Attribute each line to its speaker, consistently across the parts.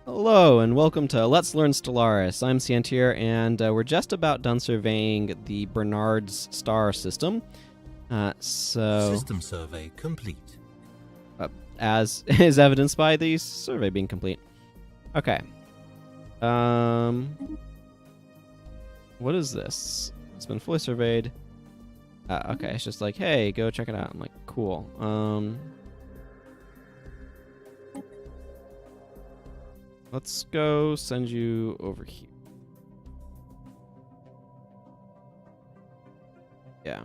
Speaker 1: Hello and welcome to Let's Learn Stellaris. I'm Santier, and we're just about done surveying the Bernard's star system.
Speaker 2: System survey complete.
Speaker 1: As is evidenced by the survey being complete. Okay. What is this? It's been fully surveyed. Okay, it's just like, hey, go check it out. I'm like, cool. Let's go send you over here. Yeah.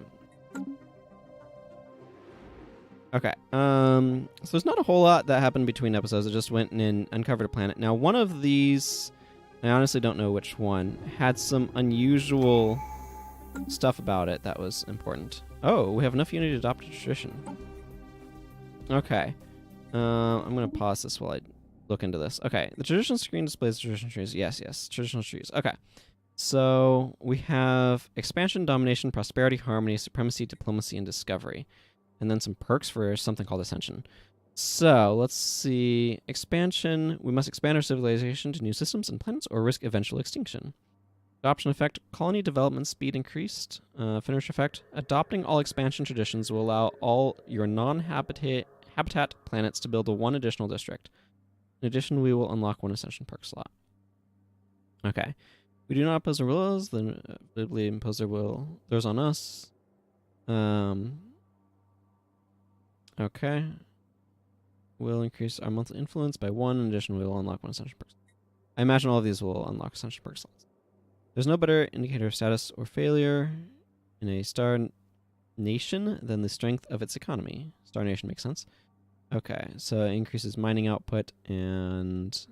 Speaker 1: Okay. So there's not a whole lot that happened between episodes. I just went and uncovered a planet. Now, one of these, I honestly don't know which one, had some unusual stuff about it that was important. Oh, we have enough unity to adopt a tradition. Okay. I'm going to pause this while I look into this. Okay, the traditional screen displays the traditional trees. Yes, traditional trees. Okay, so we have expansion, domination, prosperity, harmony, supremacy, diplomacy, and discovery. And then some perks for something called ascension. So let's see. Expansion, we must expand our civilization to new systems and planets or risk eventual extinction. Adoption effect, colony development speed increased. Finish effect, adopting all expansion traditions will allow all your non-habitat planets to build one additional district. In addition, we will unlock one ascension perk slot. Okay. We do not oppose their wills, then inevitably impose their will. Theirs on us. Okay. We'll increase our monthly influence by 1. In addition, we will unlock one ascension perk. I imagine all of these will unlock ascension perk slots. There's no better indicator of status or failure in a star nation than the strength of its economy. Star nation makes sense. Okay, so it increases mining output and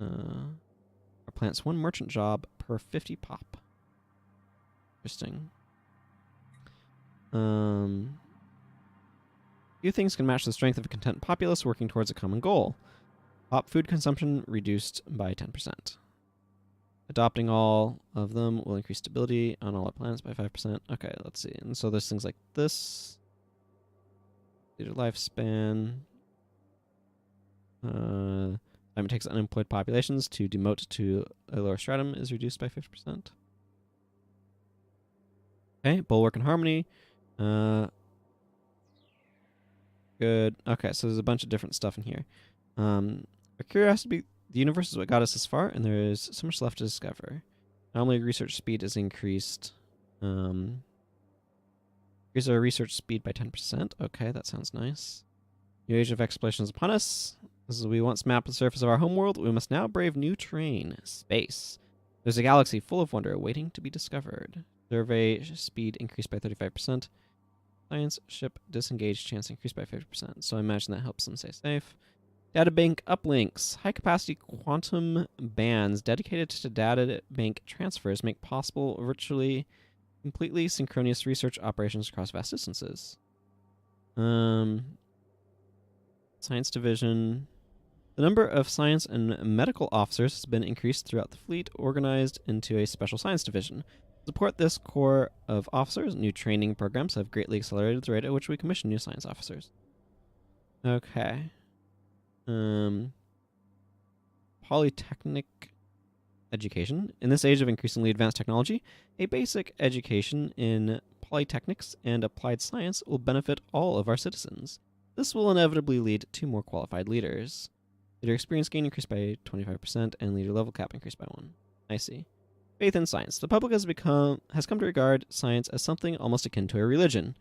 Speaker 1: our plant's 1 merchant job per 50 pop. Interesting. Few things can match the strength of a content populace working towards a common goal. Pop food consumption reduced by 10%. Adopting all of them will increase stability on all our planets by 5%. Okay, let's see. And so there's things like this. Leader lifespan. Time it takes unemployed populations to demote to a lower stratum is reduced by 50%. Okay, bulwark and harmony. Good. Okay, so there's a bunch of different stuff in here. Our curiosity, the universe is what got us this far, and there is so much left to discover. Not only research speed is increased. Increase our research speed by 10%. Okay, that sounds nice. New age of exploration is upon us. As we once mapped the surface of our homeworld, we must now brave new terrain, space. There's a galaxy full of wonder waiting to be discovered. Survey speed increased by 35%. Science ship disengaged chance increased by 50%. So I imagine that helps them stay safe. Databank uplinks. High-capacity quantum bands dedicated to databank transfers make possible virtually completely synchronous research operations across vast distances. Science division. The number of science and medical officers has been increased throughout the fleet, organized into a special science division. To support this core of officers, new training programs have greatly accelerated the rate at which we commission new science officers. Okay. Polytechnic Education. In this age of increasingly advanced technology, a basic education in polytechnics and applied science will benefit all of our citizens. This will inevitably lead to more qualified leaders. Leader experience gain increased by 25% and leader level cap increased by 1. I see. Faith in science. The public has come to regard science as something almost akin to a religion.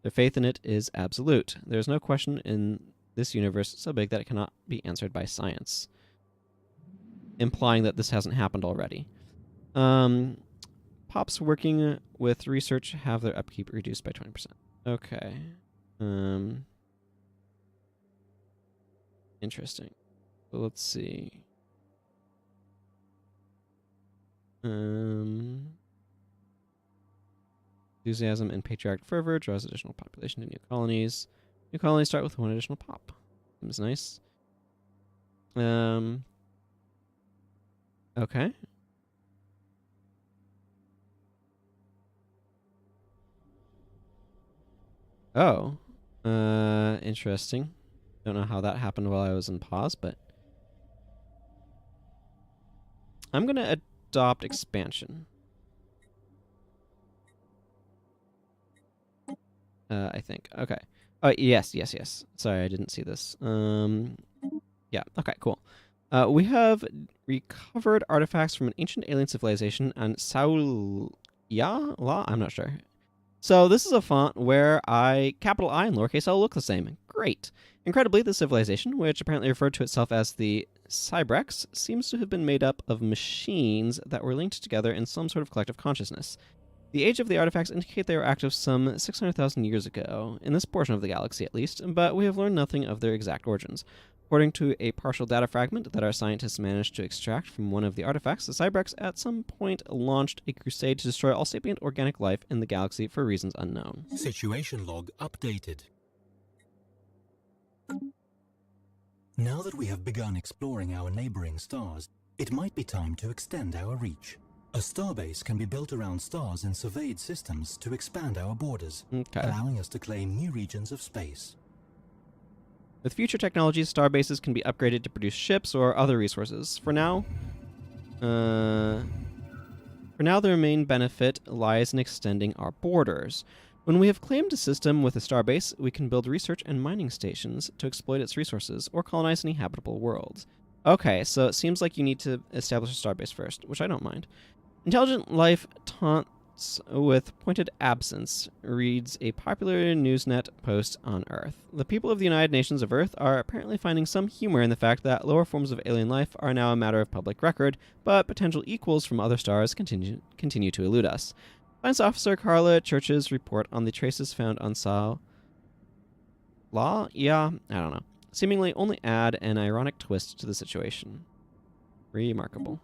Speaker 1: Their faith in it is absolute. There is no question in this universe so big that it cannot be answered by science. Implying that this hasn't happened already. Pops working with research have their upkeep reduced by 20%. Okay. Interesting. So let's see. Enthusiasm and patriotic fervor draws additional population to new colonies. New colonies start with 1 additional pop. Seems nice. Okay. Oh. Interesting. Don't know how that happened while I was in pause, but I'm going to adopt expansion. I think. Okay. Oh, yes. Sorry, I didn't see this. Yeah, okay, cool. We have recovered artifacts from an ancient alien civilization on I'm not sure. So this is a font where capital I and lowercase l look the same. Great. Incredibly, the civilization, which apparently referred to itself as the Cybrex, seems to have been made up of machines that were linked together in some sort of collective consciousness. The age of the artifacts indicate they were active some 600,000 years ago, in this portion of the galaxy at least, but we have learned nothing of their exact origins. According to a partial data fragment that our scientists managed to extract from one of the artifacts, the Cybrex at some point launched a crusade to destroy all sapient organic life in the galaxy for reasons unknown.
Speaker 2: Situation log updated. Now that we have begun exploring our neighboring stars, it might be time to extend our reach. A starbase can be built around stars in surveyed systems to expand our borders, allowing us to claim new regions of space.
Speaker 1: With future technologies, starbases can be upgraded to produce ships or other resources. For now, the main benefit lies in extending our borders. When we have claimed a system with a starbase, we can build research and mining stations to exploit its resources or colonize any habitable worlds. Okay, so it seems like you need to establish a starbase first, which I don't mind. Intelligent life taunts with pointed absence, reads a popular Newsnet post on Earth. The people of the United Nations of Earth are apparently finding some humor in the fact that lower forms of alien life are now a matter of public record, but potential equals from other stars continue to elude us. Science Officer Carla Church's report on the traces found on Sal... Yeah, I don't know. Seemingly only add an ironic twist to the situation. Remarkable.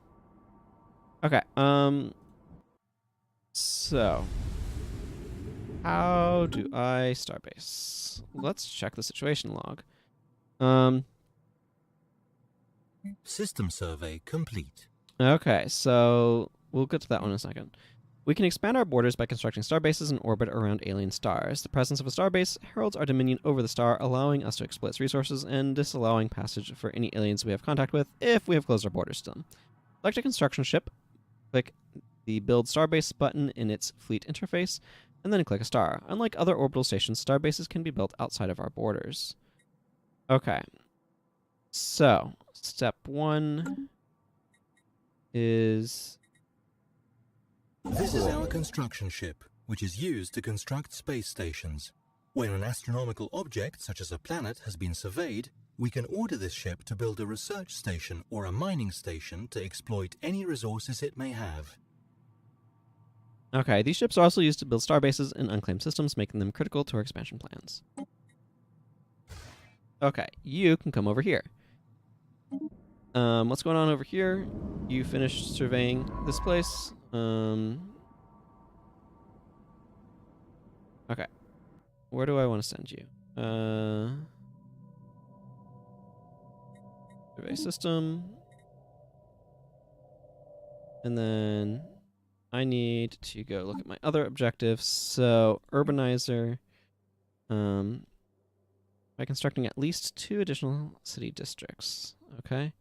Speaker 1: Okay, so, how do I starbase? Let's check the situation log.
Speaker 2: System survey complete.
Speaker 1: Okay, so we'll get to that one in a second. We can expand our borders by constructing starbases in orbit around alien stars. The presence of a starbase heralds our dominion over the star, allowing us to exploit its resources and disallowing passage for any aliens we have contact with if we have closed our borders to them. Select a construction ship, click the Build Starbase button in its fleet interface, and then click a star. Unlike other orbital stations, starbases can be built outside of our borders. Okay. So, step 1 is...
Speaker 2: This is our construction ship, which is used to construct space stations. When an astronomical object, such as a planet, has been surveyed, we can order this ship to build a research station or a mining station to exploit any resources it may have.
Speaker 1: Okay, these ships are also used to build starbases in unclaimed systems, making them critical to our expansion plans. Okay, you can come over here. What's going on over here? You finished surveying this place. Okay. Where do I want to send you? Survey system. And then I need to go look at my other objectives. So, urbanizer. By constructing at least 2 additional city districts. Okay.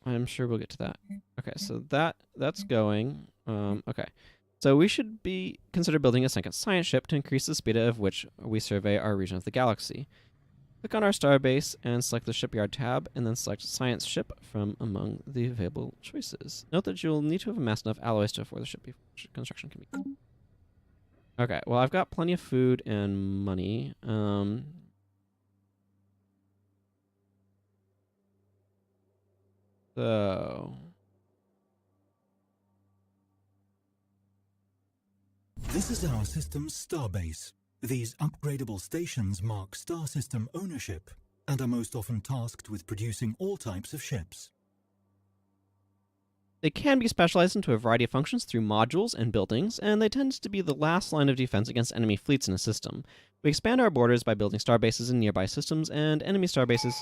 Speaker 1: I'm sure we'll get to that. Okay, so that's going. Okay. So we should consider building a second science ship to increase the speed at which we survey our region of the galaxy. Click on our starbase and select the shipyard tab, and then select science ship from among the available choices. Note that you'll need to have amassed enough alloys to afford the ship before construction can begin. Okay, well, I've got plenty of food and money. So...
Speaker 2: This is our system's starbase. These upgradable stations mark star system ownership and are most often tasked with producing all types of ships.
Speaker 1: They can be specialized into a variety of functions through modules and buildings, and they tend to be the last line of defense against enemy fleets in a system. We expand our borders by building starbases in nearby systems, and enemy starbases...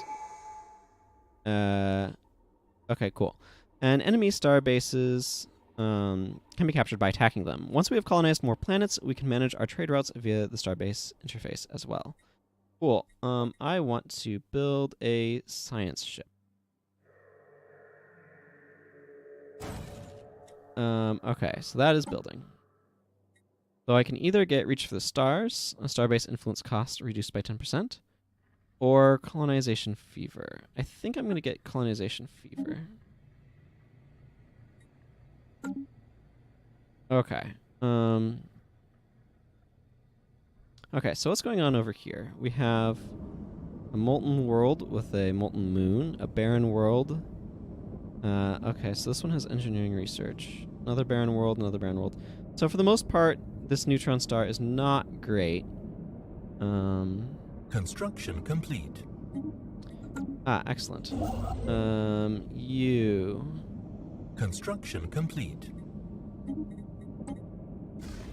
Speaker 1: Okay, cool. And enemy starbases can be captured by attacking them. Once we have colonized more planets, we can manage our trade routes via the starbase interface as well. Cool. I want to build a science ship. Okay, so that is building. So I can either get Reach for the Stars, a starbase influence cost reduced by 10%, or Colonization Fever. I think I'm going to get Colonization Fever. Okay. Okay, so what's going on over here? We have a molten world with a molten moon, a barren world. Okay, so this one has engineering research. Another barren world, another barren world. So for the most part, this neutron star is not great.
Speaker 2: Construction complete.
Speaker 1: Excellent. You
Speaker 2: Construction complete.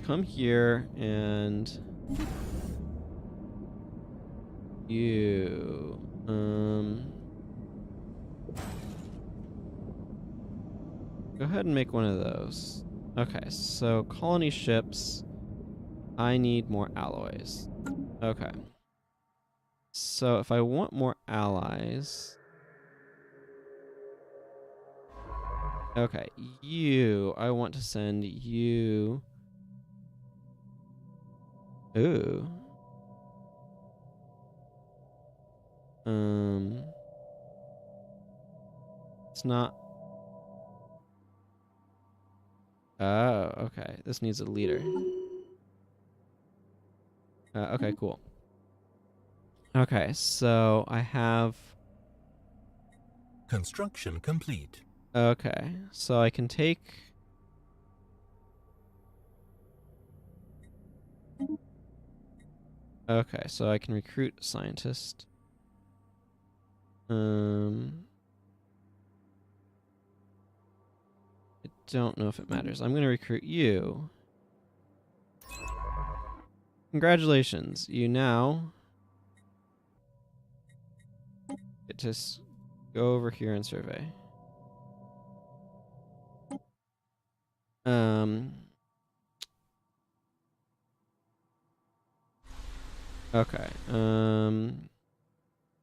Speaker 1: come here and you go ahead and make one of those. Okay, so colony ships. I need more alloys. Okay. So if I want more allies... Okay, I want to send you... Ooh. It's not... Oh, okay. This needs a leader. Okay, cool. Okay, so I have...
Speaker 2: Construction complete.
Speaker 1: Okay, so I can take... Okay, so I can recruit a scientist. I don't know if it matters. I'm going to recruit you. Congratulations. You now get to go over here and survey. Okay.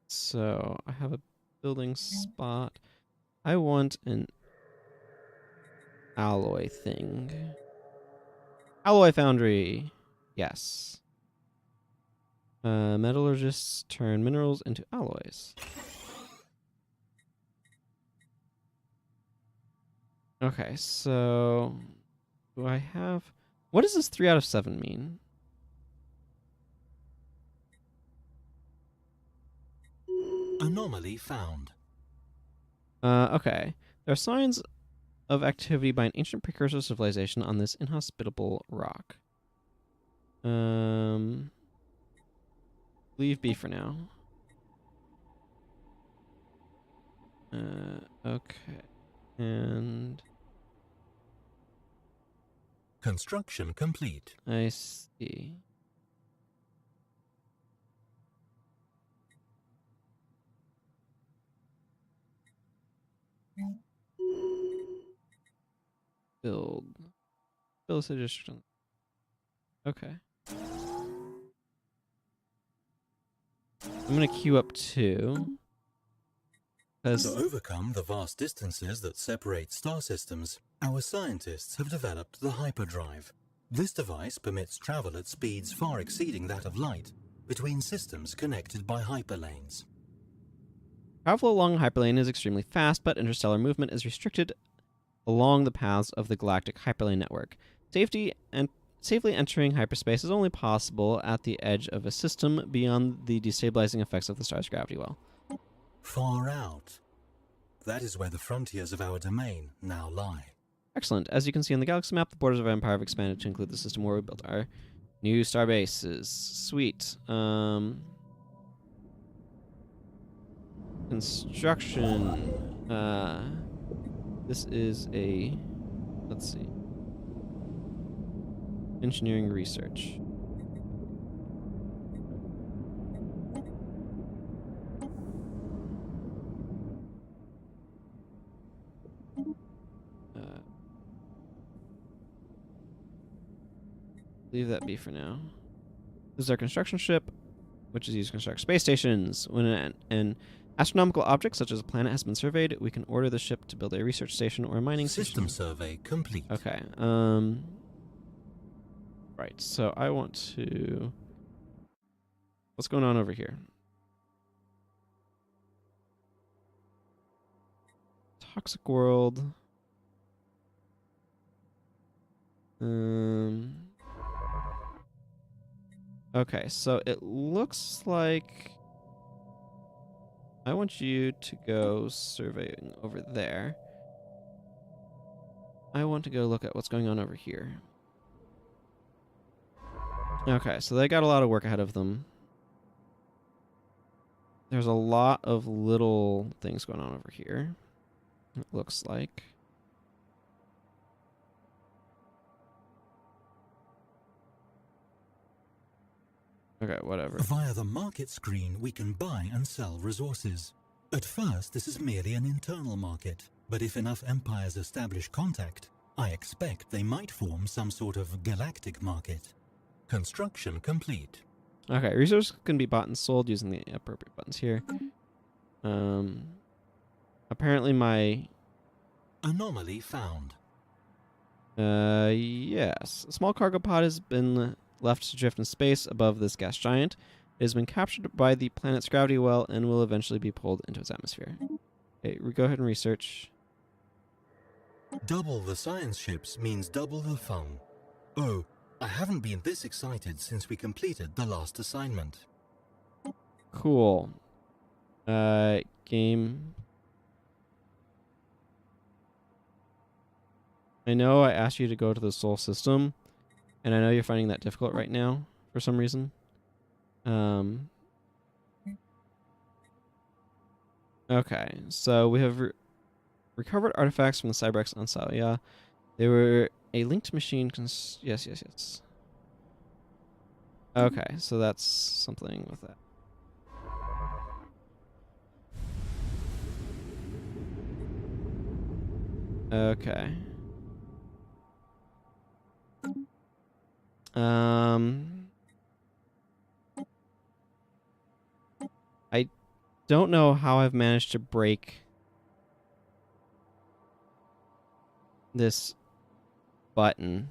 Speaker 1: So I have a building spot. I want an alloy thing. Alloy foundry. Yes. Metallurgists turn minerals into alloys. Okay, so do I have... What does this 3 out of 7 mean?
Speaker 2: Anomaly found.
Speaker 1: Okay. There are signs of activity by an ancient precursor civilization on this inhospitable rock. Leave B for now. Okay. And...
Speaker 2: Construction complete.
Speaker 1: I see. Build a city district. Okay. I'm gonna queue up 2.
Speaker 2: To overcome the vast distances that separate star systems, our scientists have developed the Hyperdrive. This device permits travel at speeds far exceeding that of light between systems connected by hyperlanes.
Speaker 1: Travel along a hyperlane is extremely fast, but interstellar movement is restricted along the paths of the galactic hyperlane network. Safely entering hyperspace is only possible at the edge of a system beyond the destabilizing effects of the star's gravity well.
Speaker 2: Far out. That is where the frontiers of our domain now lie.
Speaker 1: Excellent. As you can see on the galaxy map, the borders of our empire have expanded to include the system where we built our new starbases. Sweet. Construction. This is a... Let's see. Engineering research. Leave that be for now. This is our construction ship, which is used to construct space stations. When an Astronomical objects such as a planet has been surveyed. We can order the ship to build a research station or a mining
Speaker 2: System
Speaker 1: station.
Speaker 2: survey complete.
Speaker 1: Okay. Right. So I want to. What's going on over here? Toxic world. Okay, so it looks like I want you to go surveying over there. I want to go look at what's going on over here. Okay, so they got a lot of work ahead of them. There's a lot of little things going on over here, it looks like. Okay, whatever.
Speaker 2: Via the market screen, we can buy and sell resources. At first, this is merely an internal market, but if enough empires establish contact, I expect they might form some sort of galactic market. Construction complete.
Speaker 1: Okay, resources can be bought and sold using the appropriate buttons here. Apparently my...
Speaker 2: Anomaly found.
Speaker 1: Yes. A small cargo pod has been left to drift in space above this gas giant. It has been captured by the planet's gravity well and will eventually be pulled into its atmosphere. Okay, go ahead and research.
Speaker 2: Double the science ships means double the fun. Oh, I haven't been this excited since we completed the last assignment.
Speaker 1: Cool. Game. I know I asked you to go to the Sol system, and I know you're finding that difficult right now for some reason. Okay, so we have recovered artifacts from the Cyberx on Salia. They were a linked machine. Yes. Okay, so that's something with that. Okay. I don't know how I've managed to break this button,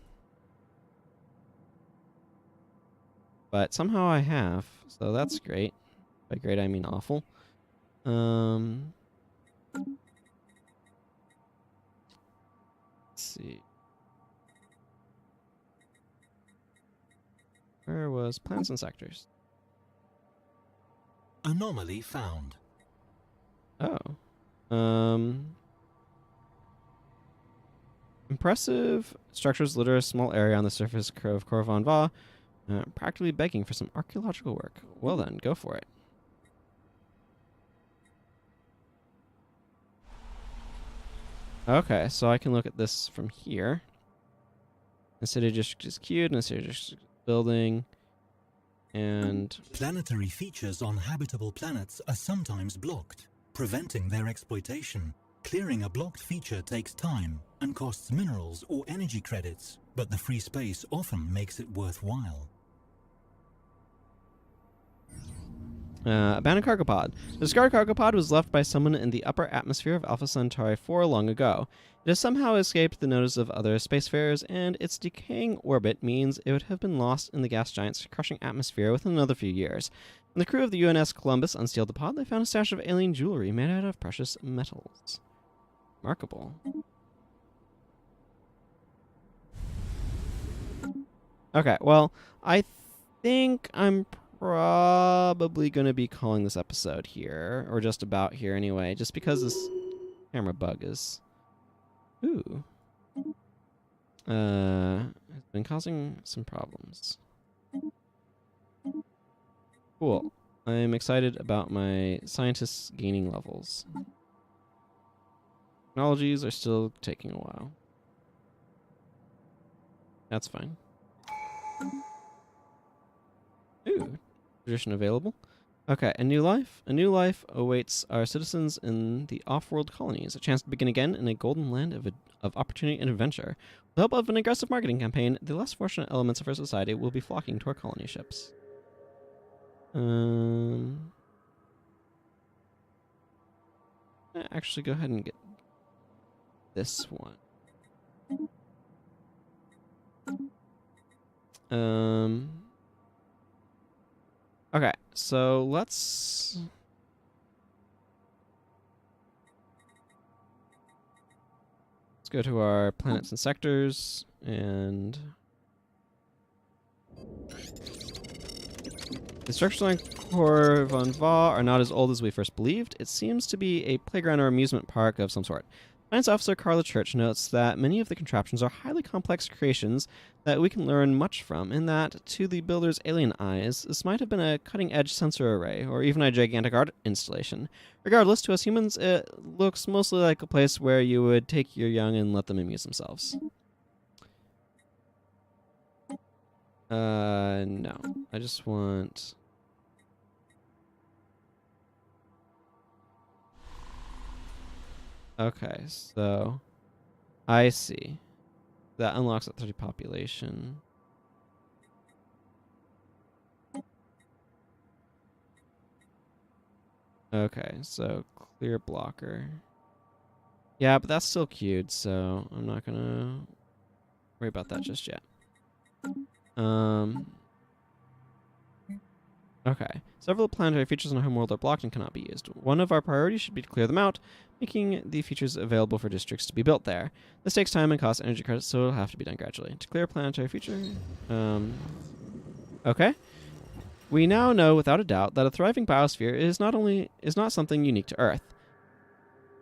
Speaker 1: but somehow I have, so that's great. By great, I mean awful. Let's see. Where was planets and sectors?
Speaker 2: Anomaly found.
Speaker 1: Oh. Impressive structures litter a small area on the surface of Korvan Va, practically begging for some archaeological work. Well then, go for it. Okay, so I can look at this from here. The city district is queued, and the city district is building. And
Speaker 2: planetary features on habitable planets are sometimes blocked, preventing their exploitation. Clearing a blocked feature takes time and costs minerals or energy credits, but the free space often makes it worthwhile.
Speaker 1: Abandoned cargo pod. The discarded cargo pod was left by someone in the upper atmosphere of Alpha Centauri 4 long ago. It has somehow escaped the notice of other spacefarers, and its decaying orbit means it would have been lost in the gas giant's crushing atmosphere within another few years. When the crew of the UNS Columbus unsealed the pod, they found a stash of alien jewelry made out of precious metals. Remarkable. Okay, well, I think I'm probably going to be calling this episode here, or just about here anyway, just because this camera bug is... Ooh. It's been causing some problems. Cool. I'm excited about my scientists gaining levels. Technologies are still taking a while. That's fine. Ooh. Tradition available. Okay, a new life. A new life awaits our citizens in the off-world colonies. A chance to begin again in a golden land of opportunity and adventure. With the help of an aggressive marketing campaign, the less fortunate elements of our society will be flocking to our colony ships. actually go ahead and get this one. Okay, so let's go to our planets and sectors, and the structures on Cor von Va are not as old as we first believed. It seems to be a playground or amusement park of some sort. Science Officer Carla Church notes that many of the contraptions are highly complex creations that we can learn much from, and that, to the builder's alien eyes, this might have been a cutting-edge sensor array, or even a gigantic art installation. Regardless, to us humans, it looks mostly like a place where you would take your young and let them amuse themselves. No. I just want... Okay, so... I see. That unlocks at 30 population. Okay, so clear blocker. Yeah, but that's still queued, so I'm not gonna worry about that just yet. Okay. Several planetary features on our homeworld are blocked and cannot be used. One of our priorities should be to clear them out, making the features available for districts to be built there. This takes time and costs energy credits, so it'll have to be done gradually. To clear a planetary feature... Okay. We now know without a doubt that a thriving biosphere is not something unique to Earth.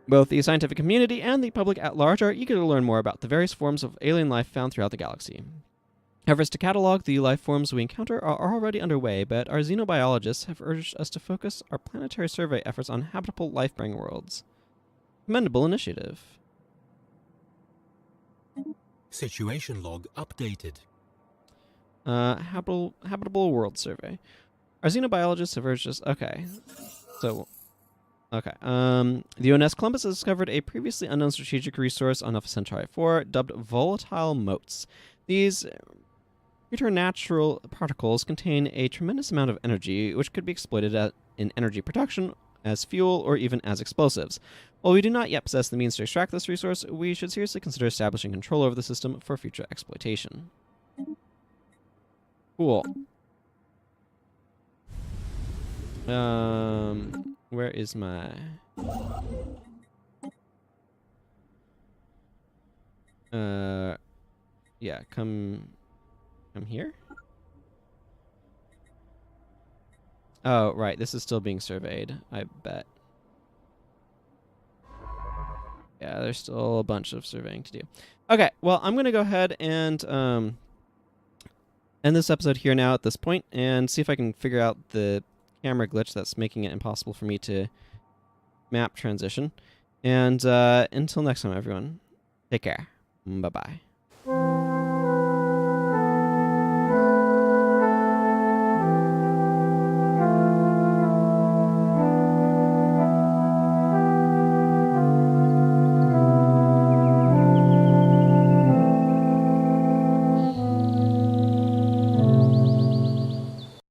Speaker 1: Both the scientific community and the public at large are eager to learn more about the various forms of alien life found throughout the galaxy. Efforts to catalog the life forms we encounter are already underway, but our xenobiologists have urged us to focus our planetary survey efforts on habitable life-bearing worlds. Commendable initiative.
Speaker 2: Situation log updated.
Speaker 1: Habitable world survey. Our xenobiologists have urged us... Okay. So... Okay. The ONS Columbus has discovered a previously unknown strategic resource on Alpha Centauri 4 dubbed volatile motes. These preternatural particles contain a tremendous amount of energy, which could be exploited in energy production, as fuel, or even as explosives. While we do not yet possess the means to extract this resource, we should seriously consider establishing control over the system for future exploitation. Cool. Where is my... Yeah, come here? Oh, right, this is still being surveyed, I bet. Yeah, there's still a bunch of surveying to do. Okay, well, I'm going to go ahead and end this episode here now at this point and see if I can figure out the camera glitch that's making it impossible for me to map transition. And until next time, everyone, take care. Bye-bye.